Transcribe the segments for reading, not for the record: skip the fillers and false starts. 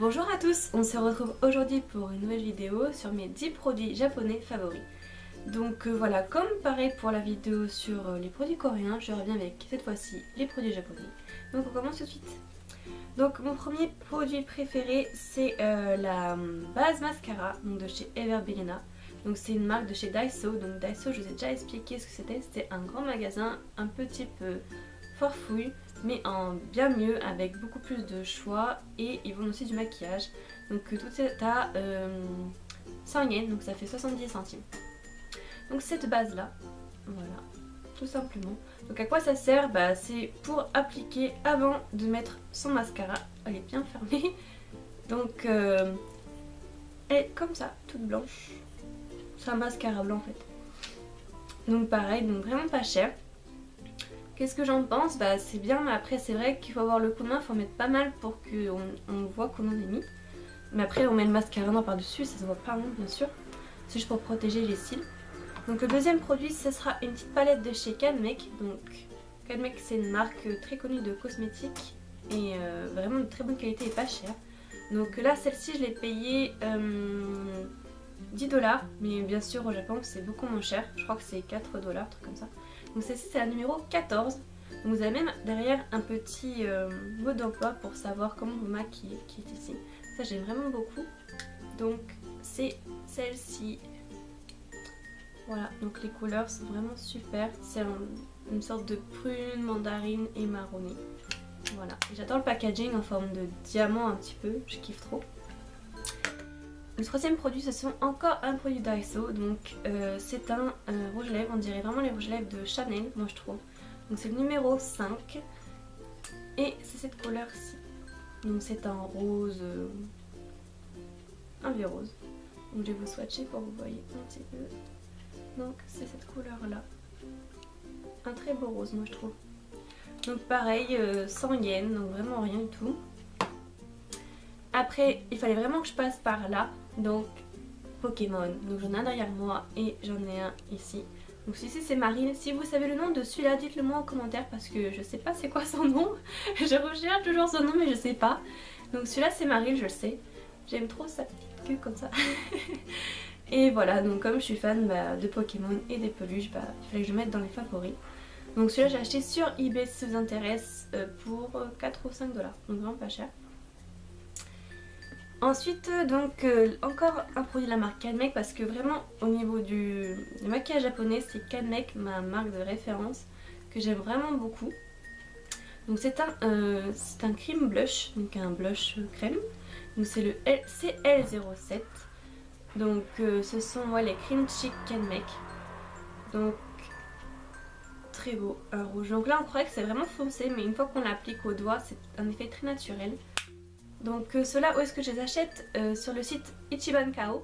Bonjour à tous, on se retrouve aujourd'hui pour une nouvelle vidéo sur mes 10 produits japonais favoris. Donc voilà, comme pareil pour la vidéo sur les produits coréens, je reviens avec cette fois-ci les produits japonais. Donc on commence tout de suite. Donc mon premier produit préféré c'est la base mascara donc de chez Everbelena. Donc c'est une marque de chez Daiso. Donc Daiso, je vous ai déjà expliqué ce que c'était. C'était un grand magasin un peu type Forfouille, mais en bien mieux avec beaucoup plus de choix, et ils vendent aussi du maquillage. Donc tout est à 100 yens, donc ça fait 70 centimes. Donc cette base là, voilà, tout simplement. Donc à quoi ça sert? C'est pour appliquer avant de mettre son mascara. Elle est bien fermée. Donc elle est comme ça, toute blanche. C'est un mascara blanc en fait. Donc pareil, donc vraiment pas cher. Qu'est-ce que j'en pense? C'est bien, mais après c'est vrai qu'il faut avoir le coup de main, il faut en mettre pas mal pour qu'on voit qu'on en est mis. Mais après on met le mascara noir par dessus, ça se voit pas bien sûr. C'est juste pour protéger les cils. Donc le deuxième produit, ce sera une petite palette de chez Canmake. Donc Canmake, c'est une marque très connue de cosmétiques et vraiment de très bonne qualité et pas chère. Donc là celle-ci je l'ai payée 10 $, mais bien sûr au Japon c'est beaucoup moins cher. Je crois que c'est 4 $, truc comme ça. Donc celle-ci c'est la numéro 14. Donc vous avez même derrière un petit mode d'emploi pour savoir comment vous maquiller qui est ici. Ça j'aime vraiment beaucoup. Donc c'est celle-ci. Voilà, donc les couleurs sont vraiment super. C'est une sorte de prune, mandarine et marronné. Voilà, j'adore le packaging en forme de diamant un petit peu, je kiffe trop. Le troisième produit, ce sont encore un produit Daiso, donc c'est un rouge à lèvres, on dirait vraiment les rouges à lèvres de Chanel, moi je trouve. Donc c'est le numéro 5 et c'est cette couleur-ci. Donc c'est un rose, un vieux rose. Donc je vais vous swatcher pour que vous voyez un petit peu. Donc c'est cette couleur-là. Un très beau rose, moi je trouve. Donc pareil, 100 yens, donc vraiment rien du tout. Après, il fallait vraiment que je passe par là, donc Pokémon. Donc j'en ai un derrière moi et j'en ai un ici. Donc celui-ci c'est Marine. Si vous savez le nom de celui-là, dites-le moi en commentaire parce que je sais pas c'est quoi son nom. Je recherche toujours son nom mais je sais pas. Donc celui-là c'est Marine, je le sais. J'aime trop sa petite queue comme ça. Et voilà, donc comme je suis fan de Pokémon et des peluches, il fallait que je le mette dans les favoris. Donc celui-là j'ai acheté sur eBay si ça vous intéresse pour 4 ou 5 $. Donc vraiment pas cher. Ensuite, donc encore un produit de la marque Canmake parce que vraiment au niveau du maquillage japonais, c'est Canmake ma marque de référence que j'aime vraiment beaucoup. Donc c'est un cream blush, donc un blush crème. Donc c'est le CL07. Donc ce sont les cream cheek Canmake. Donc très beau, un rouge. Donc là on croirait que c'est vraiment foncé, mais une fois qu'on l'applique au doigt, c'est un effet très naturel. Donc ceux-là, où est-ce que je les achète? Sur le site Ichiban Kao.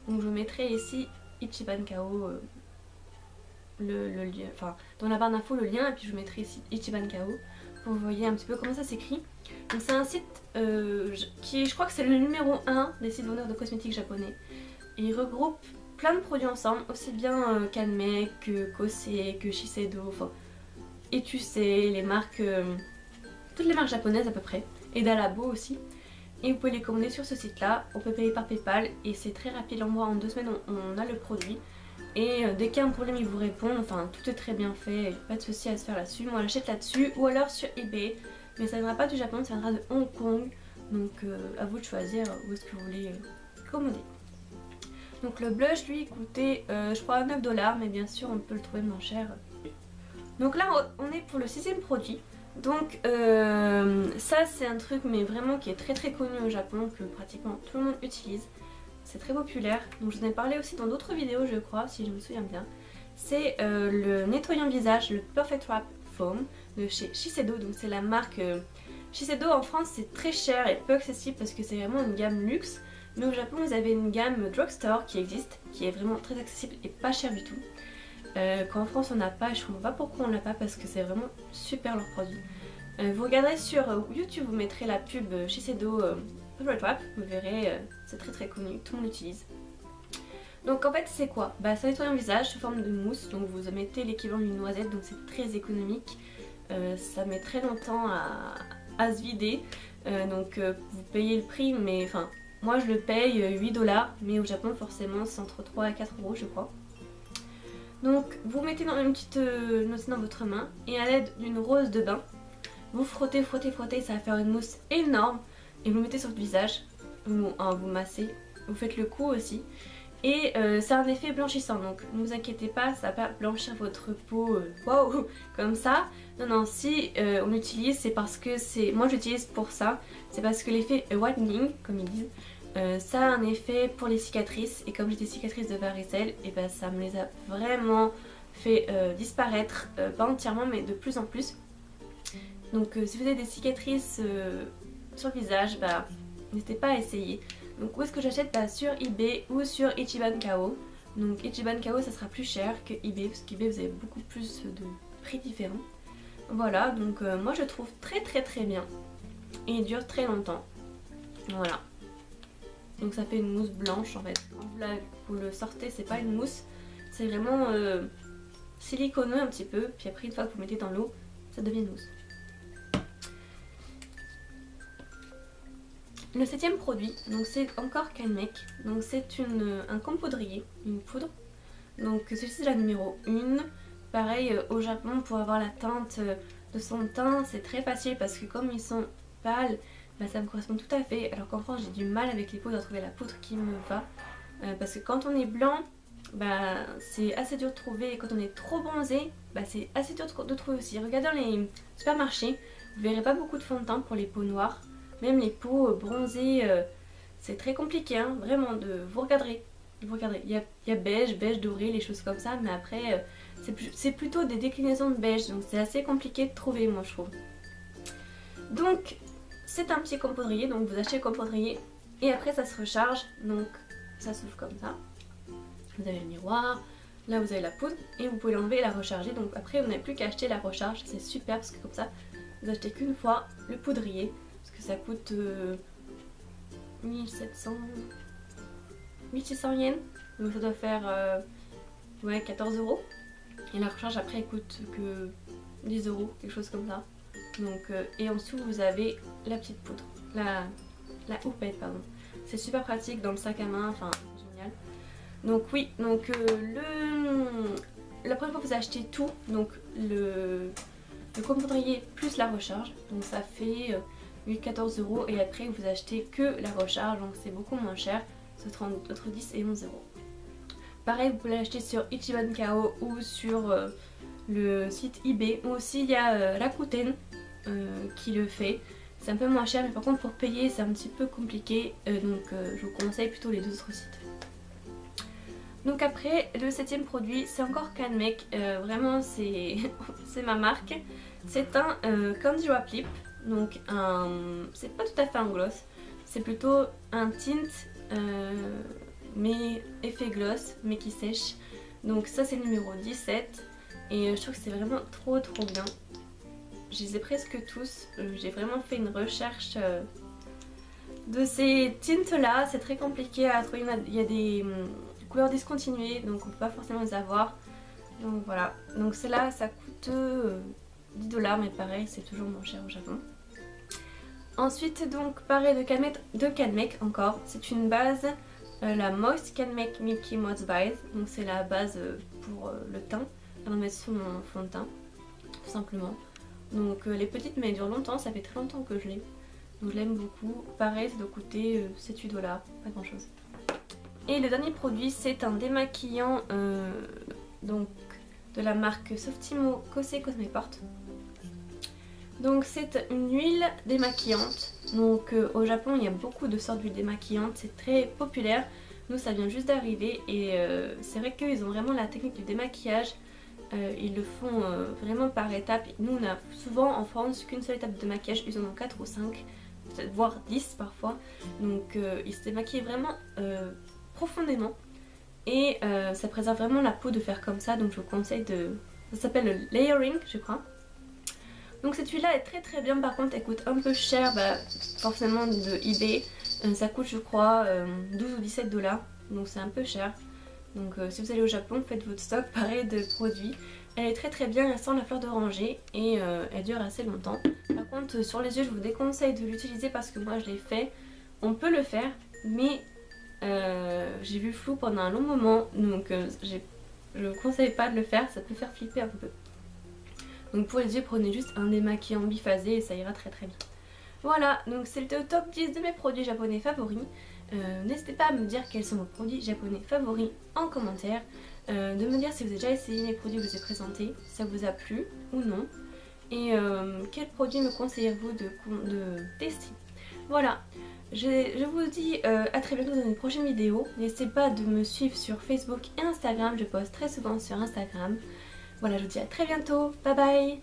Donc je vous mettrai ici Ichiban Kao, le lien, enfin dans la barre d'infos le lien, et puis je vous mettrai ici Ichiban Kao pour que vous voyez un petit peu comment ça s'écrit. Donc c'est un site qui, je crois que c'est le numéro 1 des sites vendeurs de cosmétiques japonais. Et il regroupe plein de produits ensemble, aussi bien Canmake que Kosei, que Shiseido, enfin et tu sais, les marques, toutes les marques japonaises à peu près. Et d'Alabo aussi. Et vous pouvez les commander sur ce site là, on peut payer par Paypal et c'est très rapide, l'envoi en 2 semaines on a le produit. Et dès qu'il y a un problème ils vous répondent, enfin tout est très bien fait, pas de souci à se faire là-dessus. Moi j'achète là-dessus ou alors sur eBay, mais ça ne viendra pas du Japon, ça viendra de Hong Kong. Donc à vous de choisir où est-ce que vous voulez commander. Donc le blush lui coûtait je crois 9 $, mais bien sûr on peut le trouver moins cher. Donc là on est pour le 6ème produit. Donc ça c'est un truc mais vraiment qui est très très connu au Japon, que pratiquement tout le monde utilise. C'est très populaire, donc je vous en ai parlé aussi dans d'autres vidéos je crois, si je me souviens bien. C'est le nettoyant visage, le Perfect Wrap Foam de chez Shiseido. Donc c'est la marque Shiseido. En France c'est très cher et peu accessible parce que c'est vraiment une gamme luxe. Mais au Japon vous avez une gamme drugstore qui existe, qui est vraiment très accessible et pas cher du tout. Qu'en France on n'a pas, je ne comprends pas pourquoi on l'a pas parce que c'est vraiment super leur produit. Vous regarderez sur YouTube, vous mettrez la pub Shiseido Perfect Wrap, vous verrez, c'est très très connu, tout le monde l'utilise. Donc en fait c'est quoi? Ça nettoie un visage sous forme de mousse, donc vous mettez l'équivalent d'une noisette, donc c'est très économique. Ça met très longtemps à se vider, Vous payez le prix, mais enfin moi je le paye 8$, mais au Japon forcément c'est entre 3 et 4€ je crois. Donc vous mettez dans une petite noisette dans votre main et à l'aide d'une rose de bain, vous frottez, frottez, frottez, ça va faire une mousse énorme et vous le mettez sur le visage, vous massez, vous faites le cou aussi. Et c'est un effet blanchissant, donc ne vous inquiétez pas, ça va pas blanchir votre peau wow, comme ça. Non, non, si on l'utilise, c'est parce que c'est... Moi j'utilise pour ça, c'est parce que l'effet whitening, comme ils disent, ça a un effet pour les cicatrices. Et comme j'ai des cicatrices de varicelle, et ben ça me les a vraiment fait disparaître, pas entièrement mais de plus en plus. Donc si vous avez des cicatrices sur le visage, bah, n'hésitez pas à essayer. Donc où est-ce que j'achète? Bah, sur eBay ou sur Ichiban Kao. Donc Ichiban Kao ça sera plus cher que eBay parce qu'eBay vous avez beaucoup plus de prix différents. Voilà, donc moi je trouve très très très bien. Et il dure très longtemps. Voilà. Donc ça fait une mousse blanche en fait. Quand vous le sortez, c'est pas une mousse. C'est vraiment siliconeux un petit peu. Puis après une fois que vous mettez dans l'eau, ça devient une mousse. Le 7ème produit, donc c'est encore Kanmek, donc c'est un compoudrier, une poudre. Donc celui-ci c'est la numéro 1. Pareil au Japon pour avoir la teinte de son teint c'est très facile parce que comme ils sont pâles, bah, ça me correspond tout à fait. Alors qu'en France j'ai du mal avec les poudres à trouver la poudre qui me va. Parce que quand on est blanc, bah, c'est assez dur de trouver et quand on est trop bronzé, bah, c'est assez dur de trouver aussi. Regardez dans les supermarchés, vous verrez pas beaucoup de fond de teint pour les peaux noires. Même les peaux bronzées, c'est très compliqué, hein, vraiment, vous regarderez. Vous regarderez. Il y a beige, beige doré, les choses comme ça, mais après, c'est plutôt des déclinaisons de beige, donc c'est assez compliqué de trouver, moi je trouve. Donc, c'est un petit compoudrier, donc vous achetez le compoudrier, et après ça se recharge, donc ça s'ouvre comme ça. Vous avez le miroir, là vous avez la poudre, et vous pouvez l'enlever et la recharger, donc après vous n'avez plus qu'à acheter la recharge, c'est super, parce que comme ça, vous achetez qu'une fois le poudrier. Parce que ça coûte 1700 yens, donc ça doit faire ouais, 14€. Et la recharge après elle coûte que 10€, quelque chose comme ça. Donc, et en dessous vous avez la petite poudre, la houppette pardon. C'est super pratique dans le sac à main, enfin génial. Donc oui, donc la première fois que vous achetez tout, donc le compoudrier plus la recharge, donc ça fait 14€ et après vous achetez que la recharge, donc c'est beaucoup moins cher, c'est entre 10 et 11€. Pareil, vous pouvez l'acheter sur Ichiban Kao ou sur le site eBay, ou aussi il y a Rakuten qui le fait. C'est un peu moins cher, mais par contre pour payer c'est un petit peu compliqué, donc je vous conseille plutôt les deux autres sites. Donc après, le 7ème produit, c'est encore Kanmek, vraiment c'est ma marque. C'est un Candy Wrap Lip. Donc c'est pas tout à fait un gloss, c'est plutôt un tint mais effet gloss mais qui sèche. Donc ça c'est le numéro 17 et je trouve que c'est vraiment trop bien. Je les ai presque tous, j'ai vraiment fait une recherche de ces tints là, c'est très compliqué à trouver, il y a des couleurs discontinuées donc on peut pas forcément les avoir. Donc voilà, donc celle-là ça coûte 10$, mais pareil c'est toujours moins cher au Japon. Ensuite donc pareil de Kanmek encore, c'est une base, la Moist Kanmek Milky Moss Base, donc c'est la base pour le teint, on va mettre sur mon fond de teint, tout simplement. Donc les petites mais elles durent longtemps, ça fait très longtemps que je l'ai, donc je l'aime beaucoup. Pareil ça doit coûter 7-8$, pas grand chose. Et le dernier produit c'est un démaquillant donc de la marque Softimo Kose Cosmeport. Donc c'est une huile démaquillante, donc au Japon il y a beaucoup de sortes d'huiles démaquillantes, c'est très populaire. Nous ça vient juste d'arriver et c'est vrai qu'ils ont vraiment la technique du démaquillage, ils le font vraiment par étapes. Nous on a souvent en France qu'une seule étape de maquillage, ils en ont 4 ou 5, voire 10 parfois. Donc ils se démaquillent vraiment profondément et ça préserve vraiment la peau de faire comme ça, donc je vous conseille de... Ça s'appelle le layering je crois. Donc cette huile là est très bien, par contre elle coûte un peu cher, bah, forcément de eBay, ça coûte je crois 12 ou 17$, donc c'est un peu cher. Donc si vous allez au Japon faites votre stock pareil de produits. Elle est très bien, elle sent la fleur d'oranger et elle dure assez longtemps. Par contre sur les yeux je vous déconseille de l'utiliser parce que moi je l'ai fait. On peut le faire mais j'ai vu flou pendant un long moment donc je ne conseille pas de le faire, ça peut faire flipper un peu. Donc pour les yeux prenez juste un démaquillant biphasé et ça ira très bien. Voilà, donc c'était le top 10 de mes produits japonais favoris. N'hésitez pas à me dire quels sont vos produits japonais favoris en commentaire. De me dire si vous avez déjà essayé les produits que je vous ai présentés, si ça vous a plu ou non. Et quels produits me conseillez-vous de tester. Voilà, je vous dis à très bientôt dans une prochaine vidéo. N'hésitez pas de me suivre sur Facebook et Instagram, je poste très souvent sur Instagram. Voilà, je vous dis à très bientôt, bye bye.